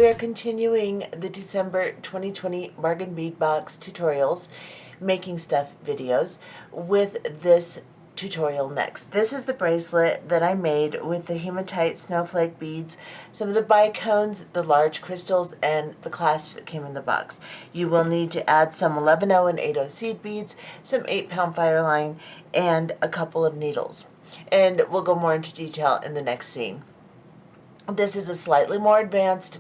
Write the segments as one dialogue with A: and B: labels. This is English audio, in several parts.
A: are continuing the December 2020 Bargain Bead Box tutorials, making stuff videos, with this tutorial next. This is the bracelet that I made with the hematite snowflake beads, some of the bicones, the large crystals, and the clasps that came in the box. You will need to add some 11/0 and 8/0 seed beads, some 8-pound fire line, and a couple of needles. And we'll go more into detail in the next scene. This is a slightly more advanced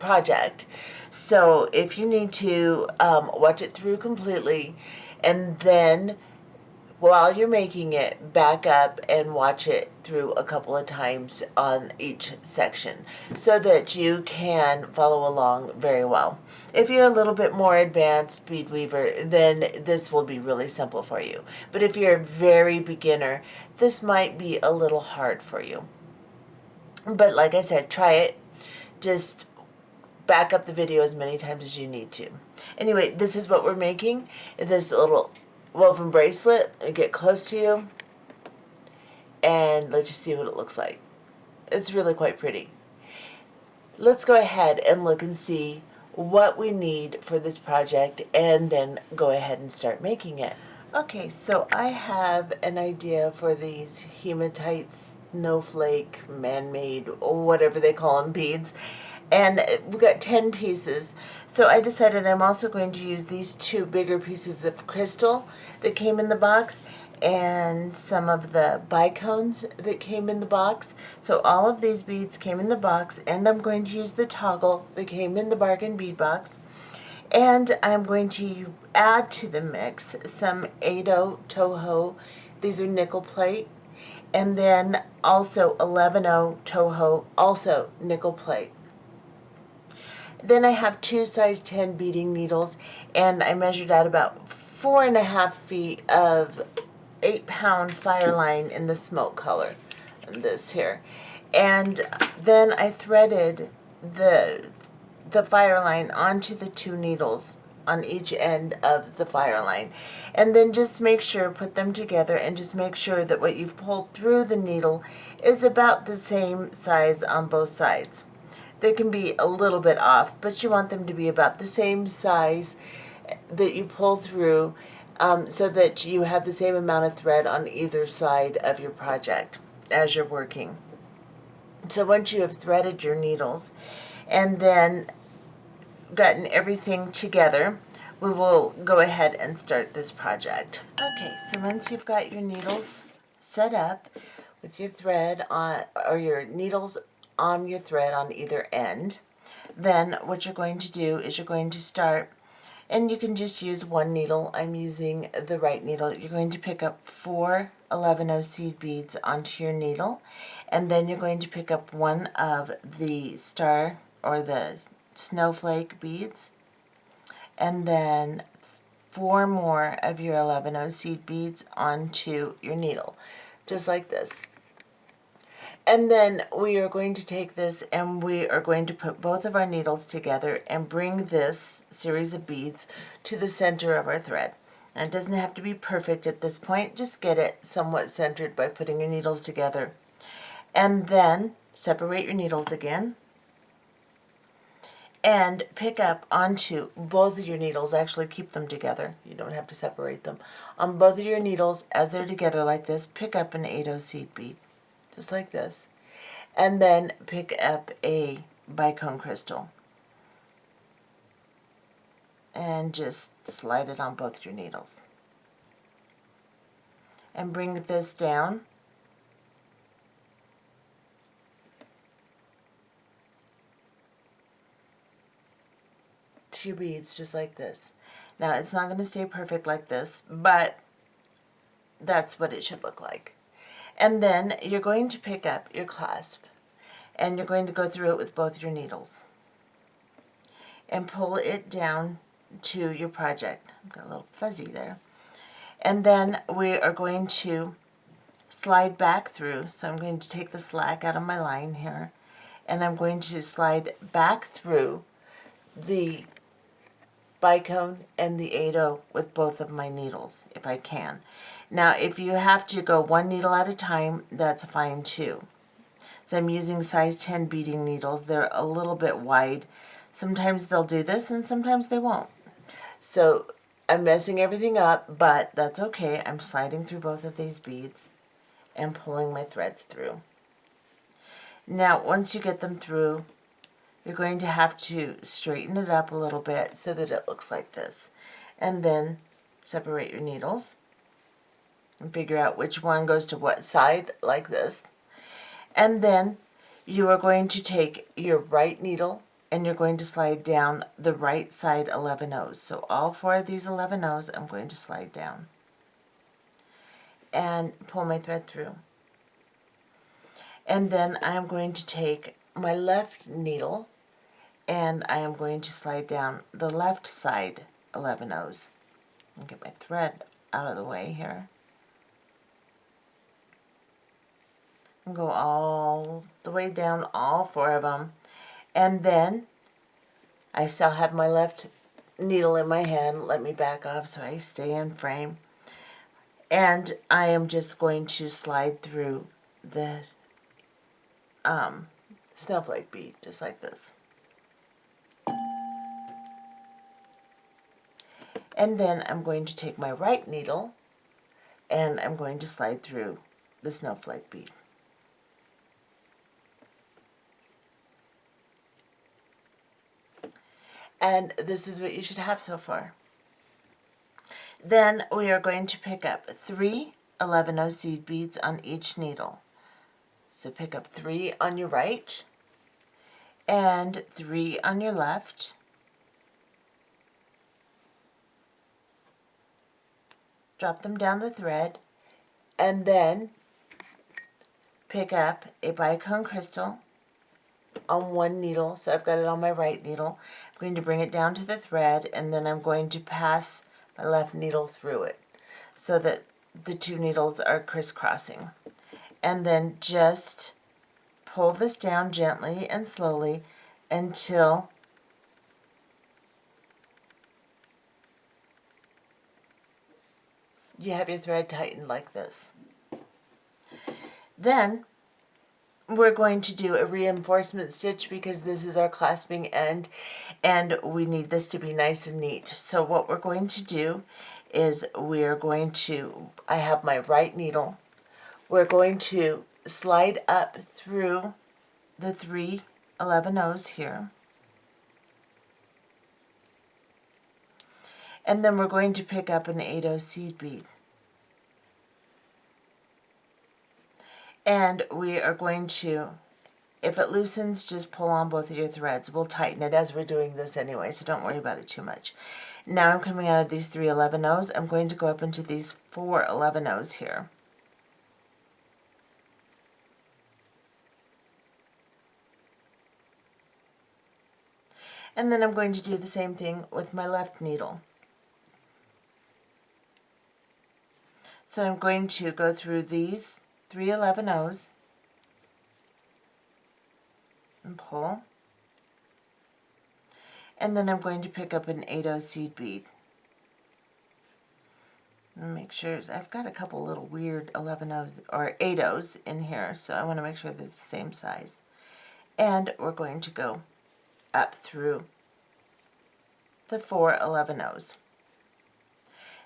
A: project, so if you need to watch it through completely, and then while you're making it, back up and watch it through a couple of times on each section so that you can follow along very well. If you're a little bit more advanced bead weaver, then this will be really simple for you. But if you're a very beginner, this might be a little hard for you. But like I said, try it. Just back up the video as many times as you need to. Anyway, this is what we're making. This little woven bracelet. I'll get close to you and let's just see what it looks like. It's really quite pretty. Let's go ahead and look and see what we need for this project and then go ahead and start making it. Okay, so I have an idea for these hematite snowflake, man-made, or whatever they call them, beads. And we've got 10 pieces. So I decided I'm also going to use these two bigger pieces of crystal that came in the box and some of the bicones that came in the box. So all of these beads came in the box, and I'm going to use the toggle that came in the Bargain Bead Box. And I'm going to add to the mix some 8/0 Toho. These are nickel plate. And then also 11/0 Toho, also nickel plate. Then I have two size 10 beading needles, and I measured out about 4.5 feet of 8-pound fire line in the smoke color, this here. And then I threaded the fire line onto the two needles on each end of the fire line. And then just make sure, put them together, and just make sure that what you've pulled through the needle is about the same size on both sides. They can be a little bit off, but you want them to be about the same size that you pull through, so that you have the same amount of thread on either side of your project as you're working. So once you have threaded your needles and then gotten everything together, we will go ahead and start this project. Okay, so once you've got your needles set up with your thread on, or your needles on your thread on either end, then what you're going to do is you're going to start, and you can just use one needle. I'm using the right needle. You're going to pick up 4 11/0 seed beads onto your needle, and then you're going to pick up one of the star or the snowflake beads, and then 4 more of your 11/0 seed beads onto your needle, just like this. And then we are going to take this and we are going to put both of our needles together and bring this series of beads to the center of our thread. And it doesn't have to be perfect at this point, just get it somewhat centered by putting your needles together. And then separate your needles again and pick up onto both of your needles. Actually, keep them together. You don't have to separate them. On both of your needles, as they're together like this, pick up an 8/0 seed bead, just like this. And then pick up a bicone crystal and just slide it on both your needles. And bring this down. Your beads just like this. Now it's not going to stay perfect like this, but that's what it should look like. And then you're going to pick up your clasp and you're going to go through it with both your needles and pull it down to your project. I've got a little fuzzy there. And then we are going to slide back through. So I'm going to take the slack out of my line here, and I'm going to slide back through the bicone and the 8/0 with both of my needles if I can. Now if you have to go one needle at a time, that's fine too. So I'm using size 10 beading needles. They're a little bit wide. Sometimes they'll do this and sometimes they won't. So I'm messing everything up, but that's okay. I'm sliding through both of these beads and pulling my threads through. Now, once you get them through, you're going to have to straighten it up a little bit so that it looks like this. And then separate your needles and figure out which one goes to what side, like this. And then you are going to take your right needle and you're going to slide down the right side 11 O's. So all 4 of these 11 O's I'm going to slide down and pull my thread through. And then I'm going to take my left needle and I am going to slide down the left side 11 O's. I'll get my thread out of the way here. And go all the way down all 4 of them. And then I still have my left needle in my hand. Let me back off so I stay in frame. And I am just going to slide through the snowflake bead, just like this. And then I'm going to take my right needle and I'm going to slide through the snowflake bead. And this is what you should have so far. Then we are going to pick up 3 11-0 seed beads on each needle. So pick up 3 on your right and 3 on your left. Drop them down the thread and then pick up a bicone crystal on one needle. So I've got it on my right needle. I'm going to bring it down to the thread and then I'm going to pass my left needle through it so that the 2 needles are crisscrossing. And then just pull this down gently and slowly until you have your thread tightened like this. Then we're going to do a reinforcement stitch because this is our clasping end and we need this to be nice and neat. So what we're going to do is I have my right needle. We're going to slide up through the 3 11-0s here. And then we're going to pick up an 8-0 seed bead. And we are going to, if it loosens, just pull on both of your threads. We'll tighten it as we're doing this anyway, so don't worry about it too much. Now I'm coming out of these 3 11-0s. I'm going to go up into these 4 11-0s here. And then I'm going to do the same thing with my left needle. So I'm going to go through these 3 11-0s and pull. And then I'm going to pick up an 8-0 seed bead. And make sure, I've got a couple little weird 11-0s or 8-0s in here, so I want to make sure they're the same size. And we're going to go up through the 4 11-0s.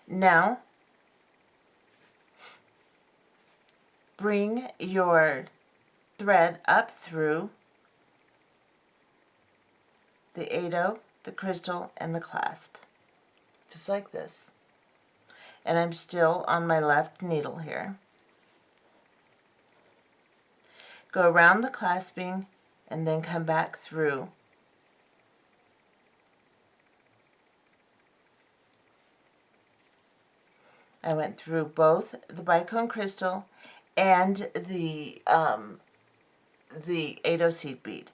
A: Now, bring your thread up through the 8-0, the crystal, and the clasp. Just like this. And I'm still on my left needle here. Go around the clasping and then come back through. I went through both the bicone crystal and the 8-0 seed bead.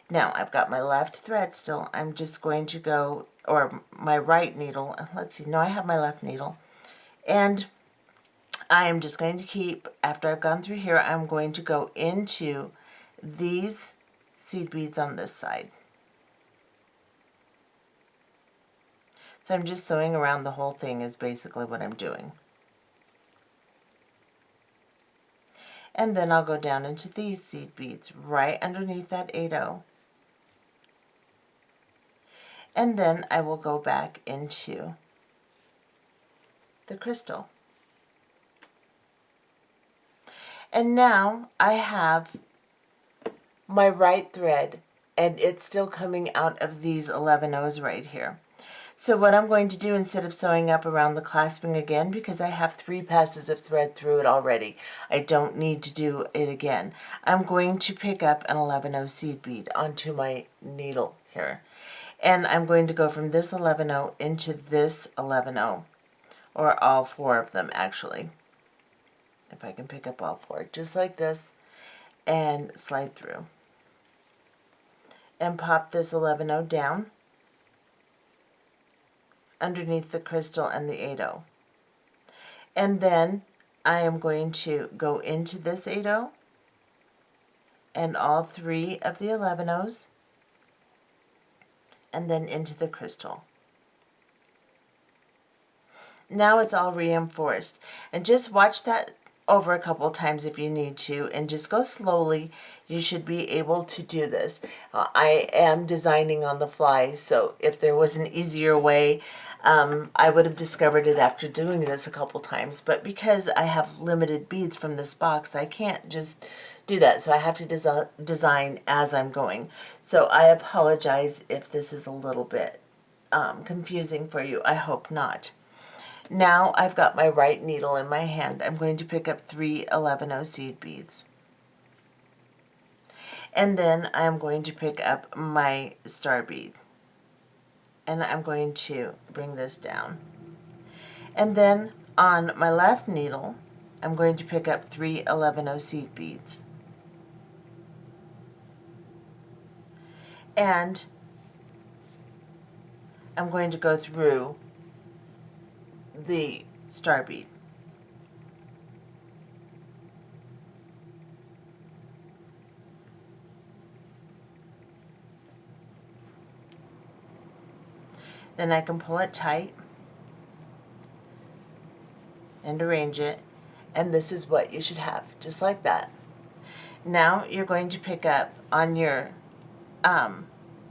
A: Now I've got my left thread still. I'm just going to go, or my right needle. Let's see, no, I have my left needle. And I am just going to keep, after I've gone through here, I'm going to go into these seed beads on this side. So I'm just sewing around the whole thing is basically what I'm doing. And then I'll go down into these seed beads right underneath that 8/0. And then I will go back into the crystal. And now I have my right thread, and it's still coming out of these 11/0s right here. So what I'm going to do, instead of sewing up around the clasping again, because I have 3 passes of thread through it already, I don't need to do it again. I'm going to pick up an 11/0 seed bead onto my needle here. And I'm going to go from this 11/0 into this 11/0, or all 4 of them actually. If I can pick up all 4, just like this, and slide through. And pop this 11/0 down underneath the crystal and the 8/0. And then I am going to go into this 8/0 and all 3 of the 11/0s, and then into the crystal. Now it's all reinforced, and just watch that over a couple times if you need to, and just go slowly. You should be able to do this. I am designing on the fly, so if there was an easier way, I would have discovered it after doing this a couple times, but because I have limited beads from this box, I can't just do that, so I have to design as I'm going. So I apologize if this is a little bit confusing for you. I hope not. Now I've got my right needle in my hand. I'm going to pick up 3 11/0 seed beads. And then I'm going to pick up my star bead. And I'm going to bring this down. And then on my left needle, I'm going to pick up 3 11/0 seed beads. And I'm going to go through the star bead. Then I can pull it tight and arrange it, and this is what you should have, just like that. Now you're going to pick up on your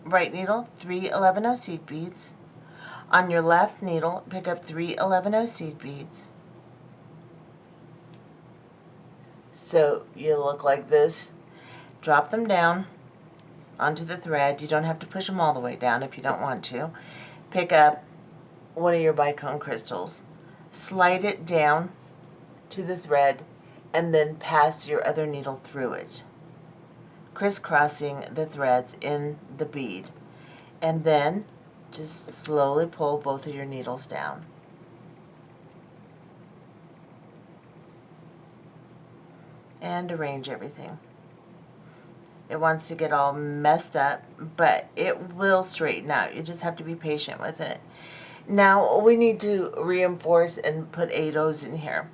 A: right needle 3 11/0 seed beads. On your left needle, pick up 3 11/0 seed beads. So you look like this. Drop them down onto the thread. You don't have to push them all the way down if you don't want to. Pick up one of your bicone crystals, slide it down to the thread, and then pass your other needle through it, crisscrossing the threads in the bead. And then just slowly pull both of your needles down. And arrange everything. It wants to get all messed up, but it will straighten out. You just have to be patient with it. Now we need to reinforce and put 8/0s in here.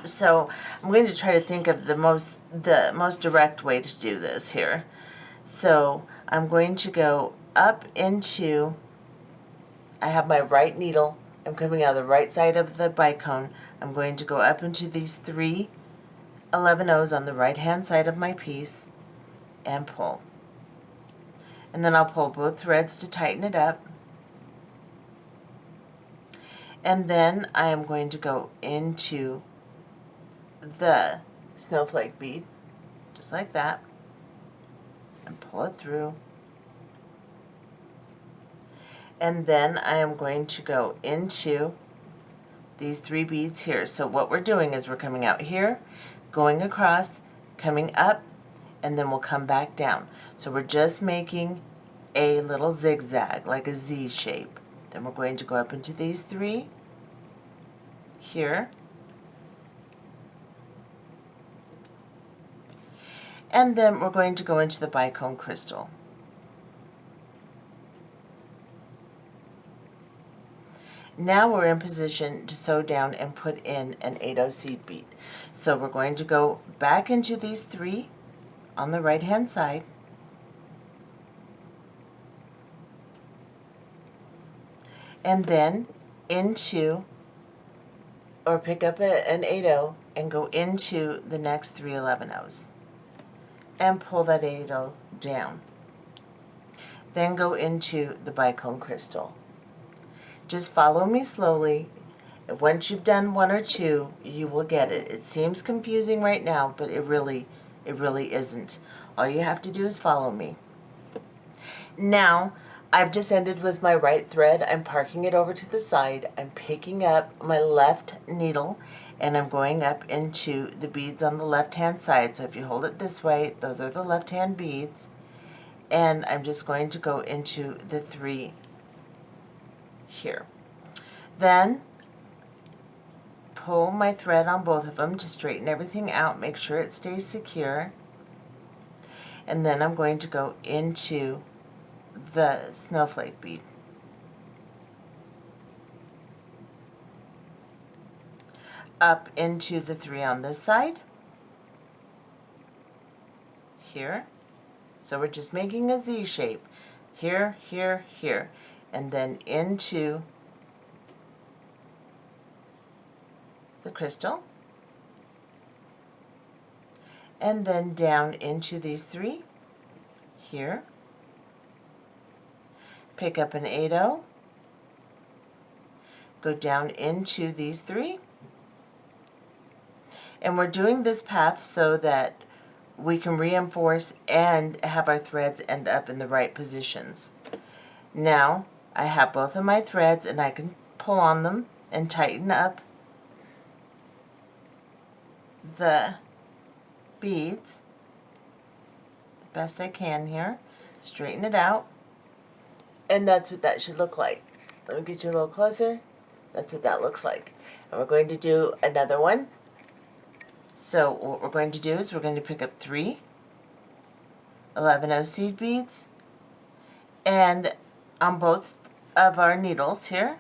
A: So I'm going to try to think of the most direct way to do this here. So I'm going to go up into, I have my right needle, I'm coming out of the right side of the bicone. I'm going to go up into these 3 11/0s on the right hand side of my piece and pull. And then I'll pull both threads to tighten it up. And then I am going to go into the snowflake bead, just like that, and pull it through. And then I am going to go into these 3 beads here. So what we're doing is we're coming out here, going across, coming up, and then we'll come back down. So we're just making a little zigzag, like a Z shape. Then we're going to go up into these 3 here, and then we're going to go into the bicone crystal. Now we're in position to sew down and put in an 8/0 seed bead. So we're going to go back into these 3 on the right hand side, and then into, or pick up an 8/0 and go into the next 3 11-ohs and pull that 8-0 down. Then go into the bicone crystal. Just follow me slowly. Once you've done 1 or 2, you will get it. It seems confusing right now, but it really isn't. All you have to do is follow me. Now, I've just ended with my right thread. I'm parking it over to the side. I'm picking up my left needle and I'm going up into the beads on the left-hand side. So if you hold it this way, those are the left-hand beads. And I'm just going to go into the 3 here. Then pull my thread on both of them to straighten everything out. Make sure it stays secure. And then I'm going to go into the snowflake bead. Up into the 3 on this side. Here. So we're just making a Z shape. Here, here, here. And then into the crystal. And then down into these 3. Here. Pick up an 8-0. Go down into these 3. And we're doing this path so that we can reinforce and have our threads end up in the right positions. Now I have both of my threads and I can pull on them and tighten up the beads the best I can here. Straighten it out. And that's what that should look like. Let me get you a little closer. That's what that looks like. And we're going to do another one. So what we're going to do is we're going to pick up 3 11-0 seed beads and on both of our needles here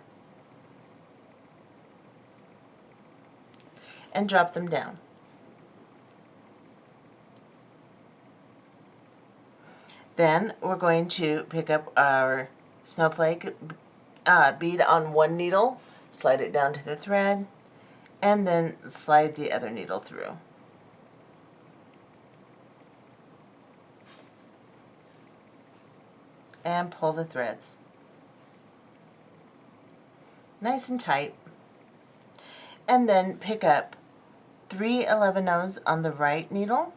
A: and drop them down. Then we're going to pick up our snowflake bead on one needle, slide it down to the thread, and then slide the other needle through. And pull the threads. Nice and tight. And then pick up 3 11-0s on the right needle,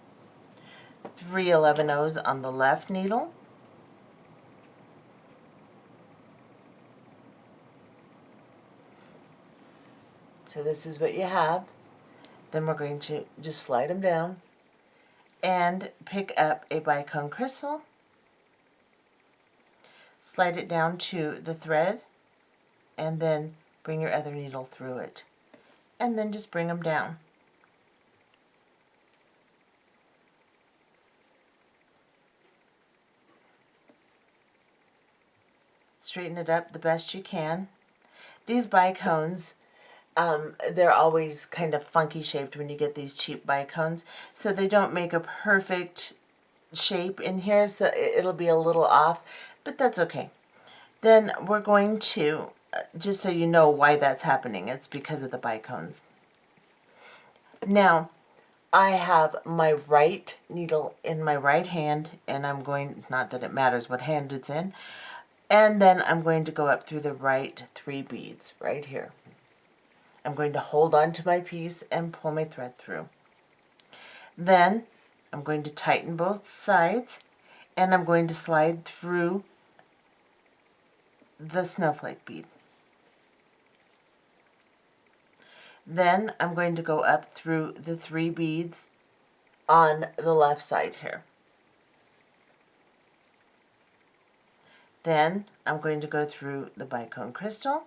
A: 3 11-0s on the left needle, so this is what you have. Then we're going to just slide them down and pick up a bicone crystal, slide it down to the thread, and then bring your other needle through it, and then just bring them down. Straighten it up the best you can. These bicones, they're always kind of funky shaped when you get these cheap bicones, so they don't make a perfect shape in here, so it'll be a little off, but that's okay. Then we're going to, just so you know why that's happening, it's because of the bicones. Now, I have my right needle in my right hand, and I'm going, not that it matters what hand it's in, and then I'm going to go up through the right 3 beads right here. I'm going to hold on to my piece and pull my thread through. Then I'm going to tighten both sides, and I'm going to slide through the snowflake bead. Then I'm going to go up through the 3 beads on the left side here. Then I'm going to go through the bicone crystal,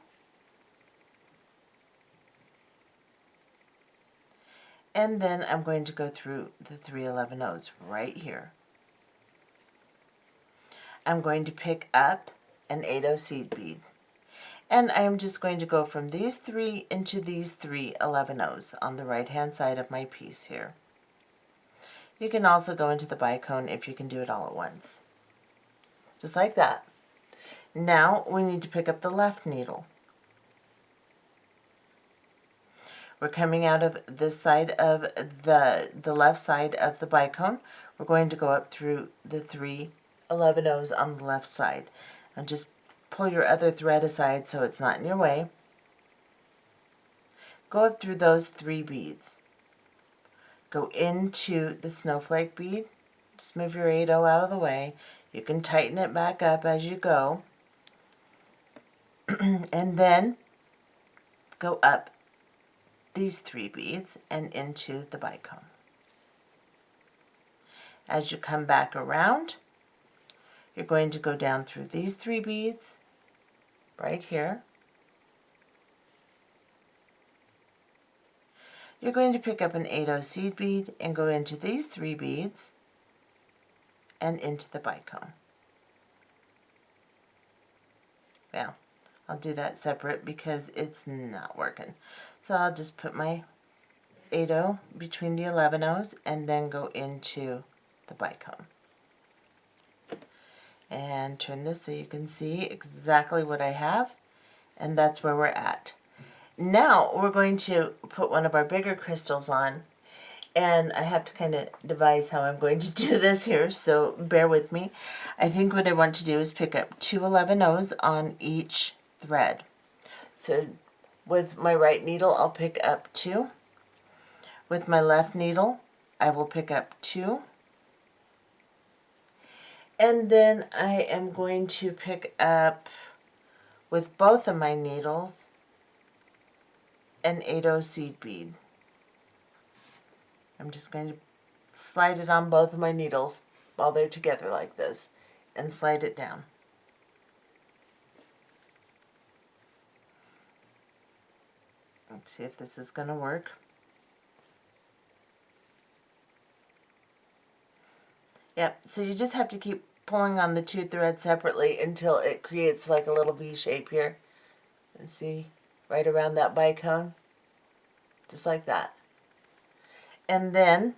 A: and then I'm going to go through the 3 11-0s right here. I'm going to pick up an 8-0 seed bead, and I'm just going to go from these 3 into these 3 11-0s on the right hand side of my piece here. You can also go into the bicone if you can do it all at once. Just like that. Now we need to pick up the left needle. We're coming out of this side of the left side of the bicone. We're going to go up through the 3 11 O's on the left side. And just pull your other thread aside so it's not in your way. Go up through those 3 beads. Go into the snowflake bead. Just move your 8-0 out of the way. You can tighten it back up as you go. And then go up these 3 beads and into the bicone. As you come back around, you're going to go down through these 3 beads right here. You're going to pick up an 8-0 seed bead and go into these 3 beads and into the bicone. Well, I'll do that separate because it's not working. So I'll just put my 8-0 between the 11 O's and then go into the bicone. And turn this so you can see exactly what I have, and that's where we're at. Now we're going to put one of our bigger crystals on, and I have to kind of devise how I'm going to do this here, so bear with me. I think what I want to do is pick up 2 11 O's on each thread. So with my right needle I'll pick up 2. With my left needle I will pick up 2. And then I am going to pick up, with both of my needles, an 8-0 seed bead. I'm just going to slide it on both of my needles while they're together like this, and slide it down. Let's see if this is going to work. Yep, so you just have to keep pulling on the 2 threads separately until it creates like a little V shape here. And see, right around that bicone, just like that. And then,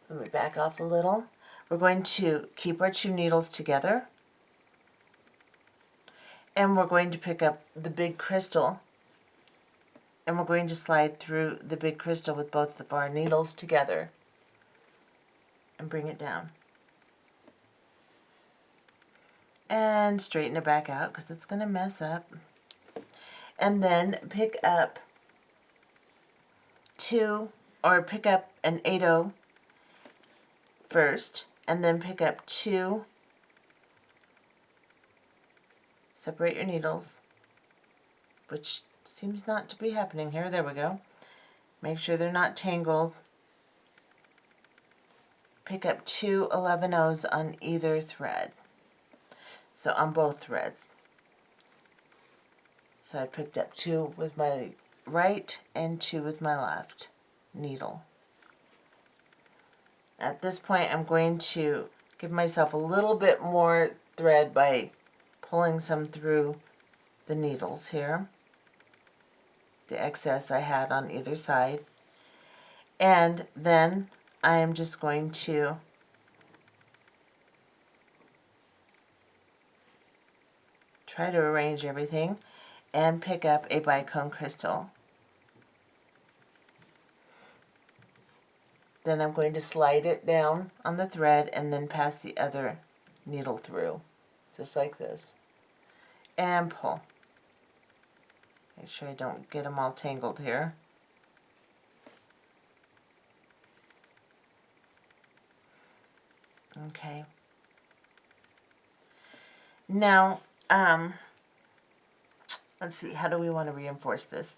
A: let me back off a little. We're going to keep our 2 needles together, and we're going to pick up the big crystal, and we're going to slide through the big crystal with both of our needles together and bring it down. And straighten it back out because it's going to mess up. And then pick up 2, or pick up an 8-0 first, and then pick up 2. Separate your needles, which seems not to be happening here. There we go. Make sure they're not tangled. Pick up 2 11 O's on either thread. So on both threads. So I picked up 2 with my right and 2 with my left needle. At this point I'm going to give myself a little bit more thread by pulling some through the needles here, the excess I had on either side. And then I am just going to try to arrange everything and pick up a bicone crystal. Then I'm going to slide it down on the thread and then pass the other needle through, just like this, and pull. Make sure I don't get them all tangled here. Okay. Now, let's see, how do we want to reinforce this?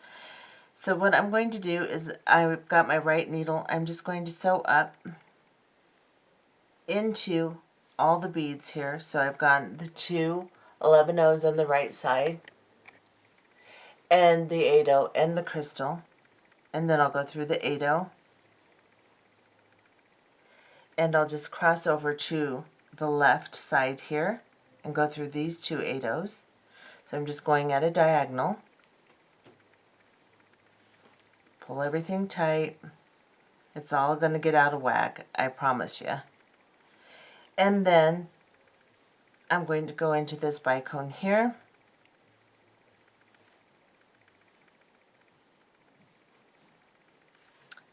A: So what I'm going to do is, I've got my right needle, I'm just going to sew up into all the beads here. So I've got the 2 11 O's on the right side, and the 8-0 and the crystal, and then I'll go through the 8-0, and I'll just cross over to the left side here and go through these 2 8-0's. So I'm just going at a diagonal. Pull everything tight. It's all going to get out of whack, I promise you. And then I'm going to go into this bicone here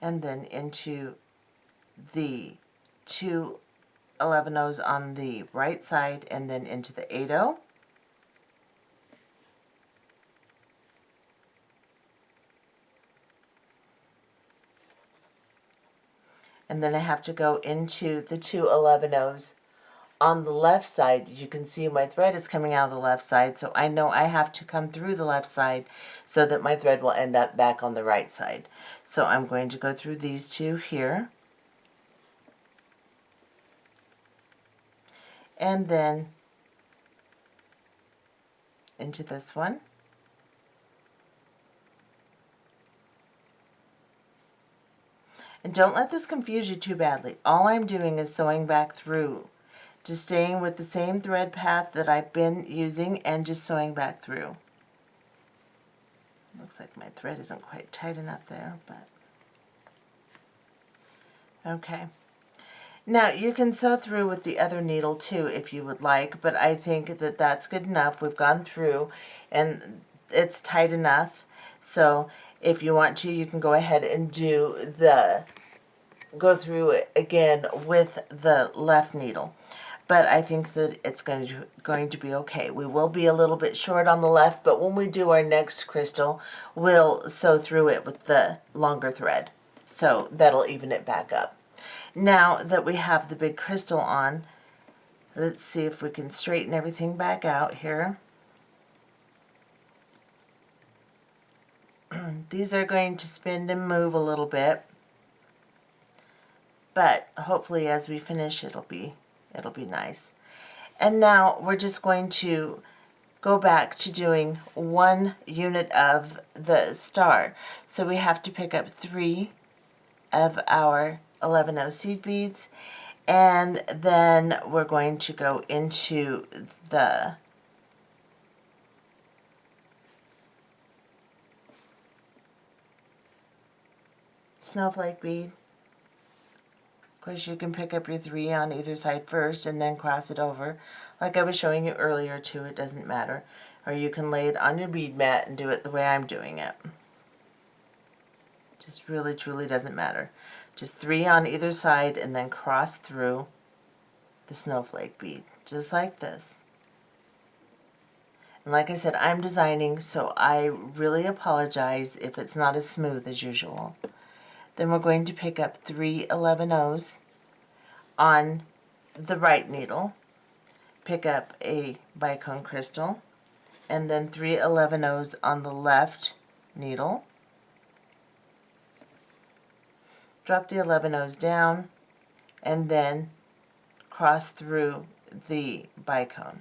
A: and then into the 2 11-ohs on the right side, and then into the 8-oh. And then I have to go into the 2 11-ohs on the left side. You can see my thread is coming out of the left side, so I know I have to come through the left side so that my thread will end up back on the right side. So I'm going to go through these two here, and then into this one. And don't let this confuse you too badly. All I'm doing is sewing back through, just staying with the same thread path that I've been using and just sewing back through. Looks like my thread isn't quite tight enough there, but okay. Now you can sew through with the other needle too if you would like, but I think that that's good enough. We've gone through and it's tight enough. So if you want to, you can go ahead and go through it again with the left needle. But I think that it's going to be okay. We will be a little bit short on the left, but when we do our next crystal, we'll sew through it with the longer thread. So that'll even it back up. Now that we have the big crystal on, let's see if we can straighten everything back out here. These are going to spin and move a little bit, but hopefully as we finish it'll be nice. And now we're just going to go back to doing 1 unit of the star. So we have to pick up 3 of our 11-oh seed beads, and then we're going to go into the snowflake bead. Of course, you can pick up your 3 on either side first and then cross it over. Like I was showing you earlier too, it doesn't matter. Or you can lay it on your bead mat and do it the way I'm doing it. Just really, truly doesn't matter. Just 3 on either side and then cross through the snowflake bead, just like this. And like I said, I'm designing, so I really apologize if it's not as smooth as usual. Then we're going to pick up 3 11-ohs on the right needle, pick up a bicone crystal, and then 3 11-ohs on the left needle. Drop the 11-ohs down, and then cross through the bicone,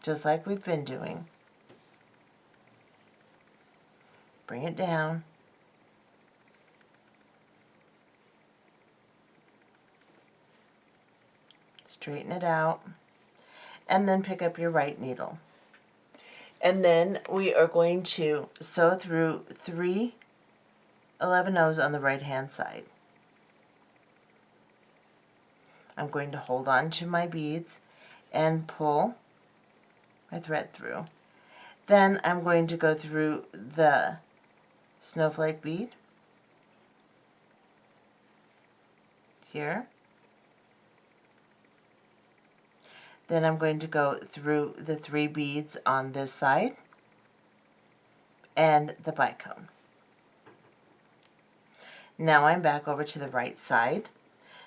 A: just like we've been doing. Bring it down. Straighten it out, and then pick up your right needle. And then we are going to sew through 3 11-ohs on the right hand side. I'm going to hold on to my beads and pull my thread through. Then I'm going to go through the snowflake bead here. Then I'm going to go through the 3 beads on this side and the bicone. Now I'm back over to the right side.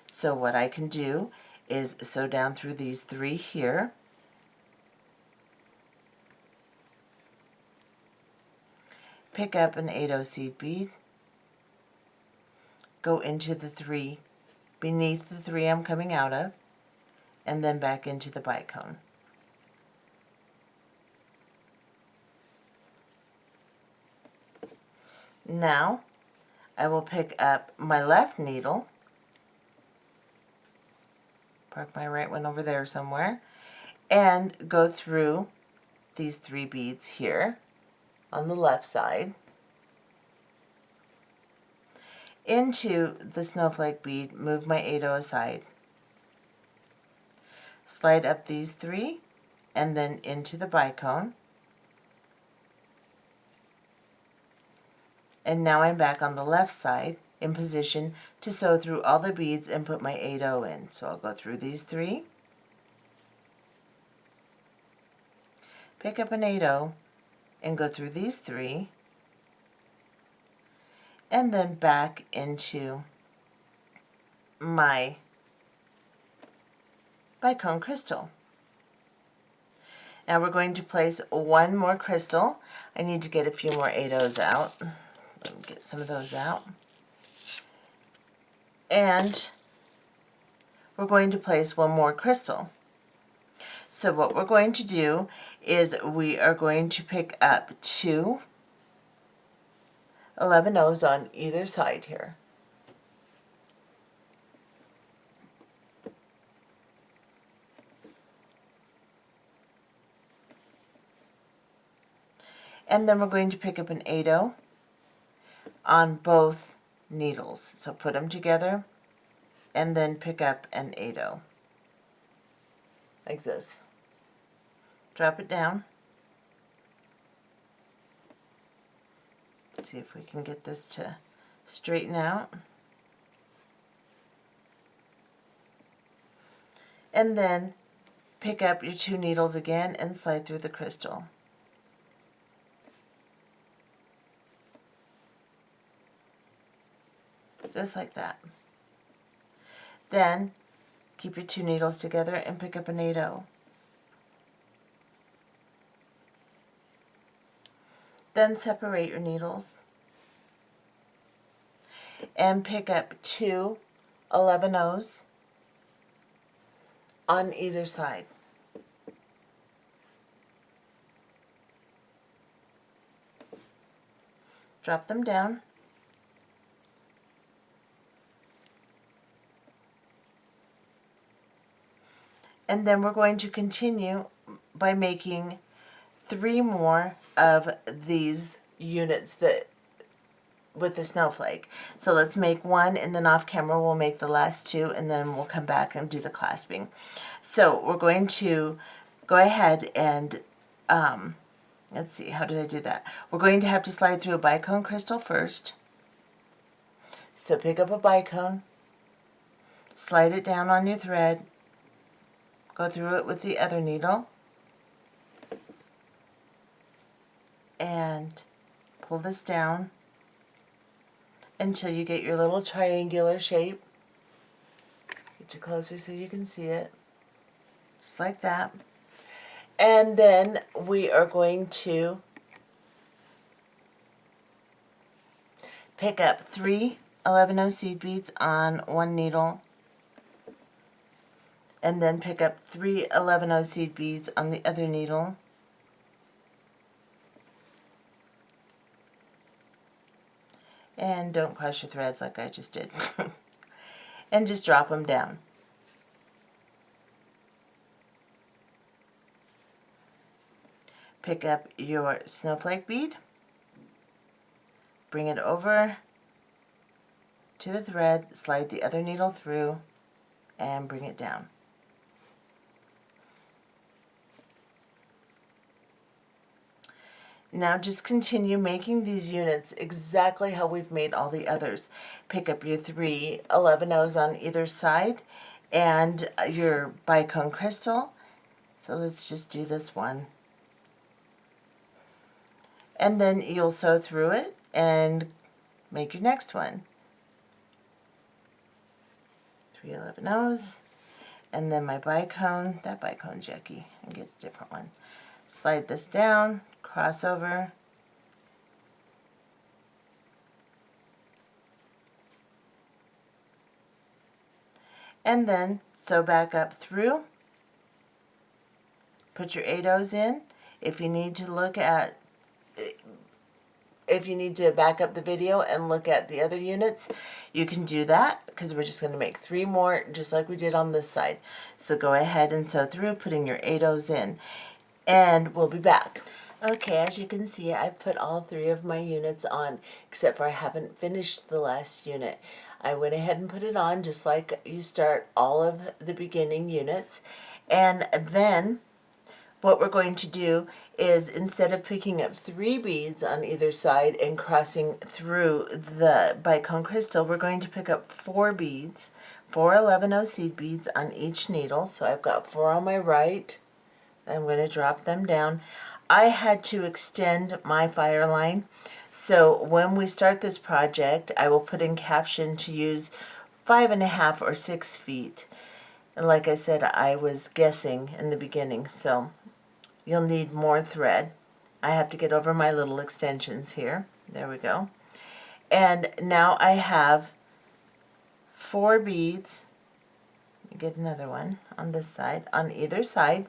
A: So what I can do is sew down through these 3 here. Pick up an 8-oh seed bead. Go into the 3 beneath the 3 I'm coming out of, and then back into the bicone. Now I will pick up my left needle, park my right one over there somewhere, and go through these 3 beads here on the left side into the snowflake bead, move my 8-oh aside, slide up these 3, and then into the bicone. And now I'm back on the left side, in position to sew through all the beads and put my 8-0 in. So I'll go through these 3, pick up an 8-0, and go through these 3, and then back into my bicone crystal. Now we're going to place one more crystal. I need to get a few more 8-0s out. Let me get some of those out. And we're going to place one more crystal. So what we're going to do is we are going to pick up 2 11-0s on either side here. And then we're going to pick up an 8-0 on both needles. So put them together and then pick up an 8-0 like this. Drop it down. See if we can get this to straighten out. And then pick up your 2 needles again and slide through the crystal. Just like that. Then keep your 2 needles together and pick up an 8-0. Then separate your needles and pick up 2 11-0s on either side. Drop them down. And then we're going to continue by making 3 more of these units that with the snowflake. So let's make 1, and then off camera we'll make the last 2, and then we'll come back and do the clasping. So we're going to go ahead and let's see, how did I do that? We're going to have to slide through a bicone crystal first. So pick up a bicone, slide it down on your thread, go through it with the other needle, and pull this down until you get your little triangular shape. Get you closer so you can see it. Just like that. And then we are going to pick up 3 11-0 seed beads on one needle, and then pick up 3 11-0 seed beads on the other needle. And don't cross your threads like I just did. And just drop them down. Pick up your snowflake bead, bring it over to the thread, slide the other needle through, and bring it down. Now just continue making these units exactly how we've made all the others. Pick up your 3 11-0s on either side and your bicone crystal. So let's just do this one. And then you'll sew through it and make your next one. 3 11-0s, and then my bicone. That bicone's yucky. I'll get a different one. Slide this down, cross over, and then sew back up through. Put your 8-0s in. If you need to back up the video and look at the other units, you can do that, because we're just going to make 3 more just like we did on this side. So go ahead and sew through, putting your 8-0s in, and we'll be back. Okay, as you can see, I've put all 3 of my units on, except for I haven't finished the last unit. I went ahead and put it on just like you start all of the beginning units, and then what we're going to do is, instead of picking up 3 beads on either side and crossing through the bicone crystal, we're going to pick up 4 beads, 4 11-0 seed beads on each needle. So I've got 4 on my right. I'm going to drop them down. I had to extend my fire line, so when we start this project, I will put in caption to use 5.5 or 6 feet. And like I said, I was guessing in the beginning, so you'll need more thread. I have to get over my little extensions here. There we go. And now I have 4 beads. Let me get another one on this side, on either side.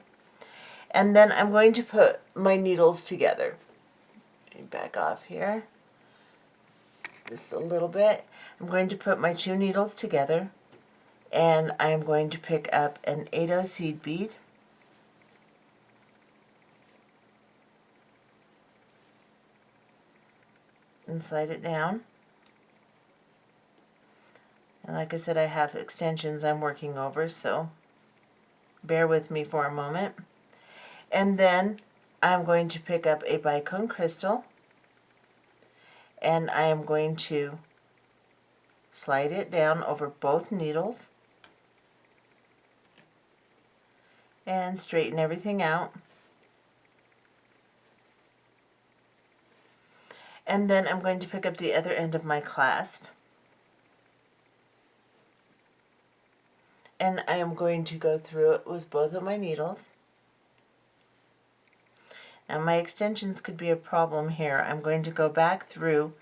A: And then I'm going to put my needles together. Let me back off here just a little bit. I'm going to put my 2 needles together, and I'm going to pick up an 8-0 seed bead. And slide it down. And like I said, I have extensions I'm working over, so bear with me for a moment. And then I'm going to pick up a bicone crystal, and I am going to slide it down over both needles and straighten everything out. And then I'm going to pick up the other end of my clasp, and I am going to go through it with both of my needles. Now my extensions could be a problem here. I'm going to go back through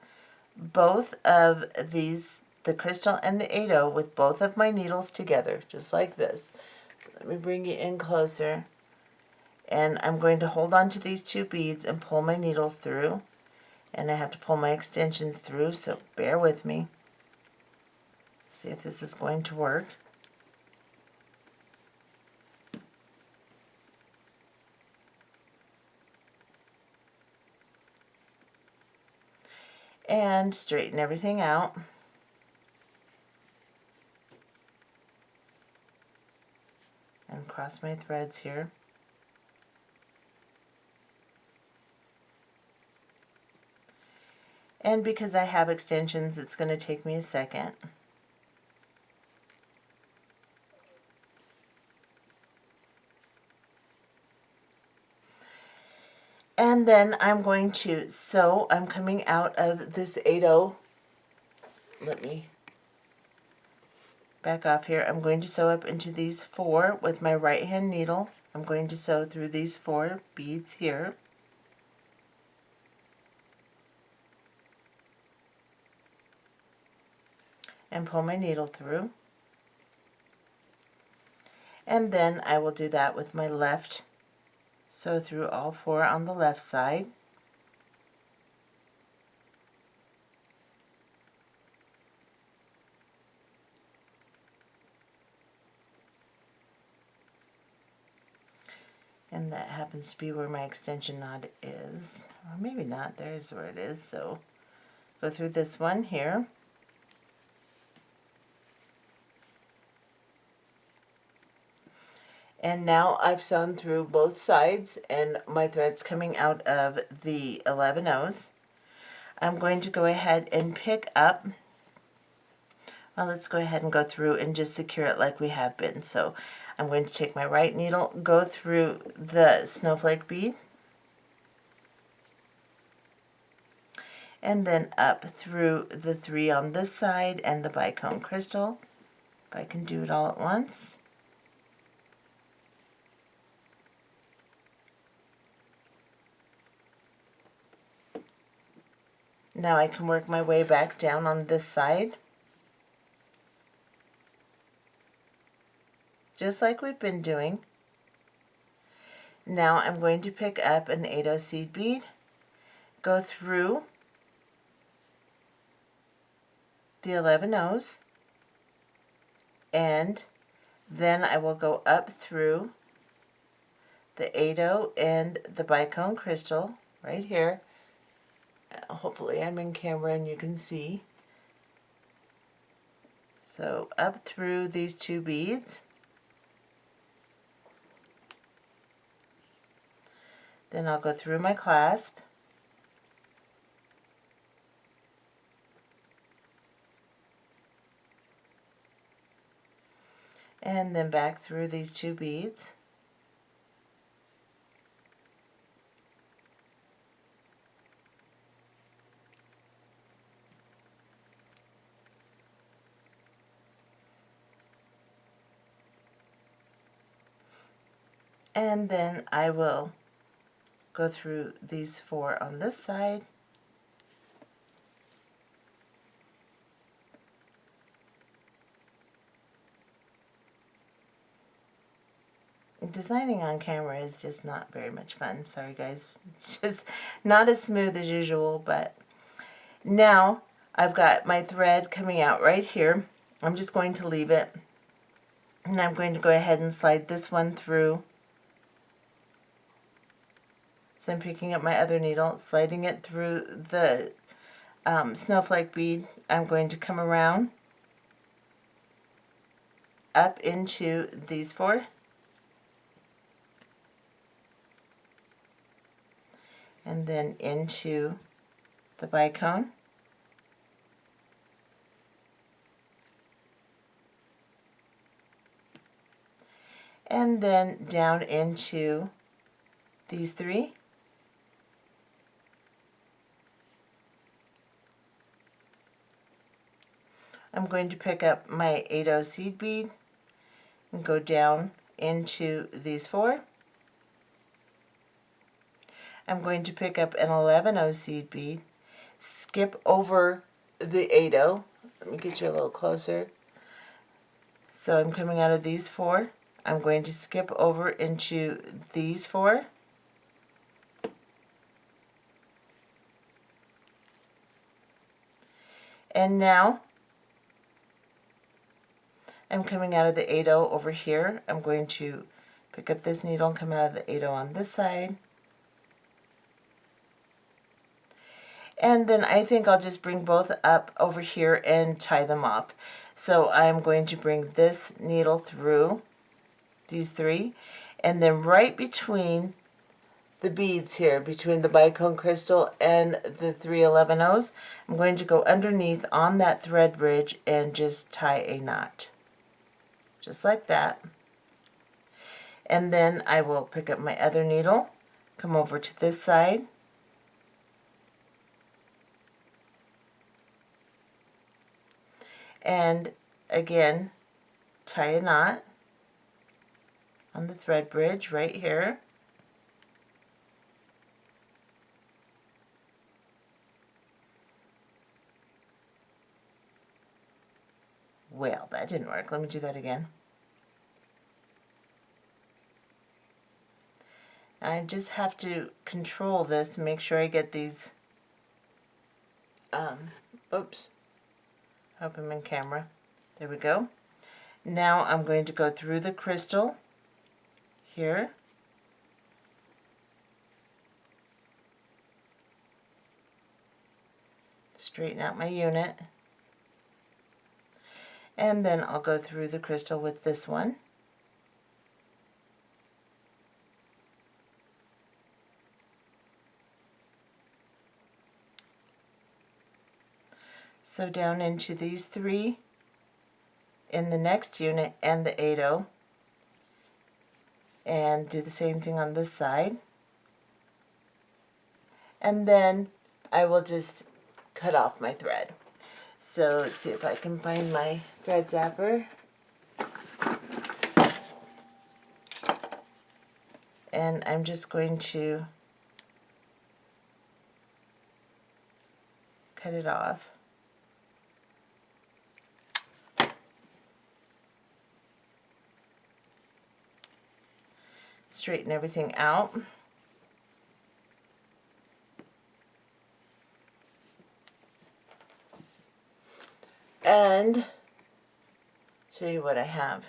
A: both of these, the crystal and the 8-0, with both of my needles together, just like this. So let me bring you in closer. And I'm going to hold on to these 2 beads and pull my needles through. And I have to pull my extensions through, so bear with me. See if this is going to work. And straighten everything out. And cross my threads here. And because I have extensions, it's going to take me a second. And then I'm going to sew. I'm coming out of this 8-0. Let me back off here. I'm going to sew up into these 4 with my right hand needle. I'm going to sew through these 4 beads here. And pull my needle through. And then I will do that with my left. Sew through all 4 on the left side. And that happens to be where my extension knot is. Or maybe not, there's where it is. So go through this one here. And now I've sewn through both sides, and my thread's coming out of the 11-0s. I'm going to go ahead and pick up, well, let's go ahead and go through and just secure it like we have been. So I'm going to take my right needle, go through the snowflake bead, and then up through the 3 on this side and the bicone crystal, if I can do it all at once. Now I can work my way back down on this side, just like we've been doing. Now I'm going to pick up an 8-0 seed bead, go through the 11-0s, and then I will go up through the 8-0 and the bicone crystal right here. Hopefully I'm in camera and you can see. So up through these 2 beads, Then I'll go through my clasp. And then back through these 2 beads. And then I will go through these 4 on this side. Designing on camera is just not very much fun. Sorry guys, it's just not as smooth as usual. But now I've got my thread coming out right here. I'm just going to leave it, and I'm going to go ahead and slide this one through. So I'm picking up my other needle, sliding it through the snowflake bead. I'm going to come around up into these 4. And then into the bicone. And then down into these 3. I'm going to pick up my 8/0 seed bead and go down into these 4. I'm going to pick up an 11/0 seed bead, skip over the 8/0. Let me get you a little closer. So I'm coming out of these 4. I'm going to skip over into these 4. And now I'm coming out of the 8/0 over here. I'm going to pick up this needle and come out of the 8/0 on this side. And then I think I'll just bring both up over here and tie them off. So I'm going to bring this needle through these 3, and then right between the beads here, between the bicone crystal and the 3 11/0s, I'm going to go underneath on that thread bridge and just tie a knot. Just like that. And then I will pick up my other needle, come over to this side, and again tie a knot on the thread bridge right here. Well, that didn't work. Let me do that again. I just have to control this, make sure I get these, oops, hope I'm in camera. There we go. Now I'm going to go through the crystal here. Straighten out my unit. And then I'll go through the crystal with this one. So down into these 3 in the next unit and the 8/0, and do the same thing on this side. And then I will just cut off my thread. So let's see if I can find my thread zapper. And I'm just going to cut it off. Straighten everything out. And show you what I have.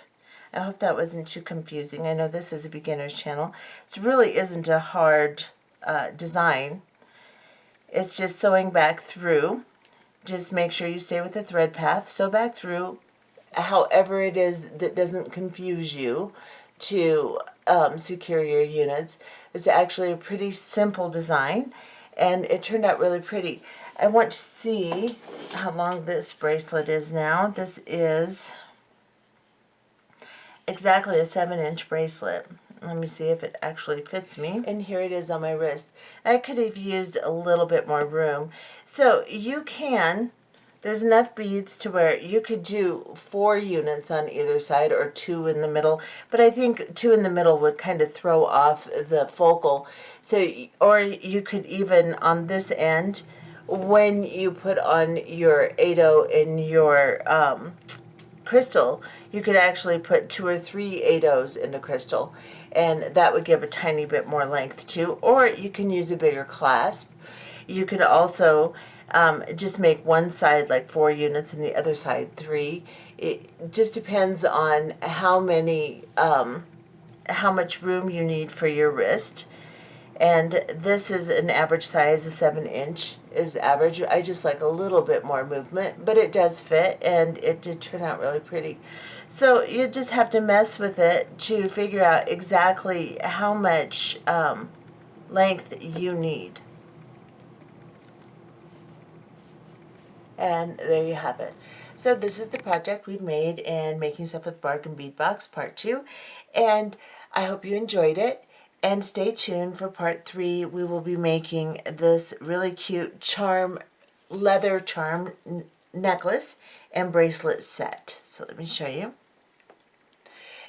A: I hope that wasn't too confusing. I know this is a beginner's channel. It really isn't a hard design. It's just sewing back through. Just make sure you stay with the thread path. Sew back through however it is that doesn't confuse you to secure your units. It's actually a pretty simple design, and it turned out really pretty. I want to see how long this bracelet is now. This is exactly a 7-inch bracelet. Let me see if it actually fits me. And here it is on my wrist. I could have used a little bit more room. So you can, there's enough beads to where you could do 4 units on either side or 2 in the middle. But I think 2 in the middle would kind of throw off the focal. So, or you could even on this end, when you put on your 8/0 in your crystal, you could actually put 2 or 3 8/0s into crystal, and that would give a tiny bit more length too. Or you can use a bigger clasp. You could also just make one side like 4 units and the other side 3. It just depends on how much room you need for your wrist. And this is an average size. A 7-inch is average. I just like a little bit more movement, but it does fit, and it did turn out really pretty. So you just have to mess with it to figure out exactly how much length you need. And there you have it. So this is the project we've made in Making Stuff with Bargain Bead Box Part 2. And I hope you enjoyed it. And stay tuned for Part 3. We will be making this really cute leather charm necklace and bracelet set. So let me show you.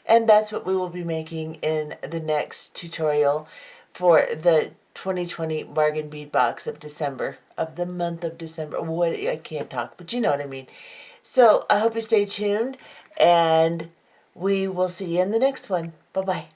A: And that's what we will be making in the next tutorial for the 2020 Bargain Bead Box of December, of the month of December. What, I can't talk, but you know what I mean. So I hope you stay tuned, and we will see you in the next one. Bye-bye.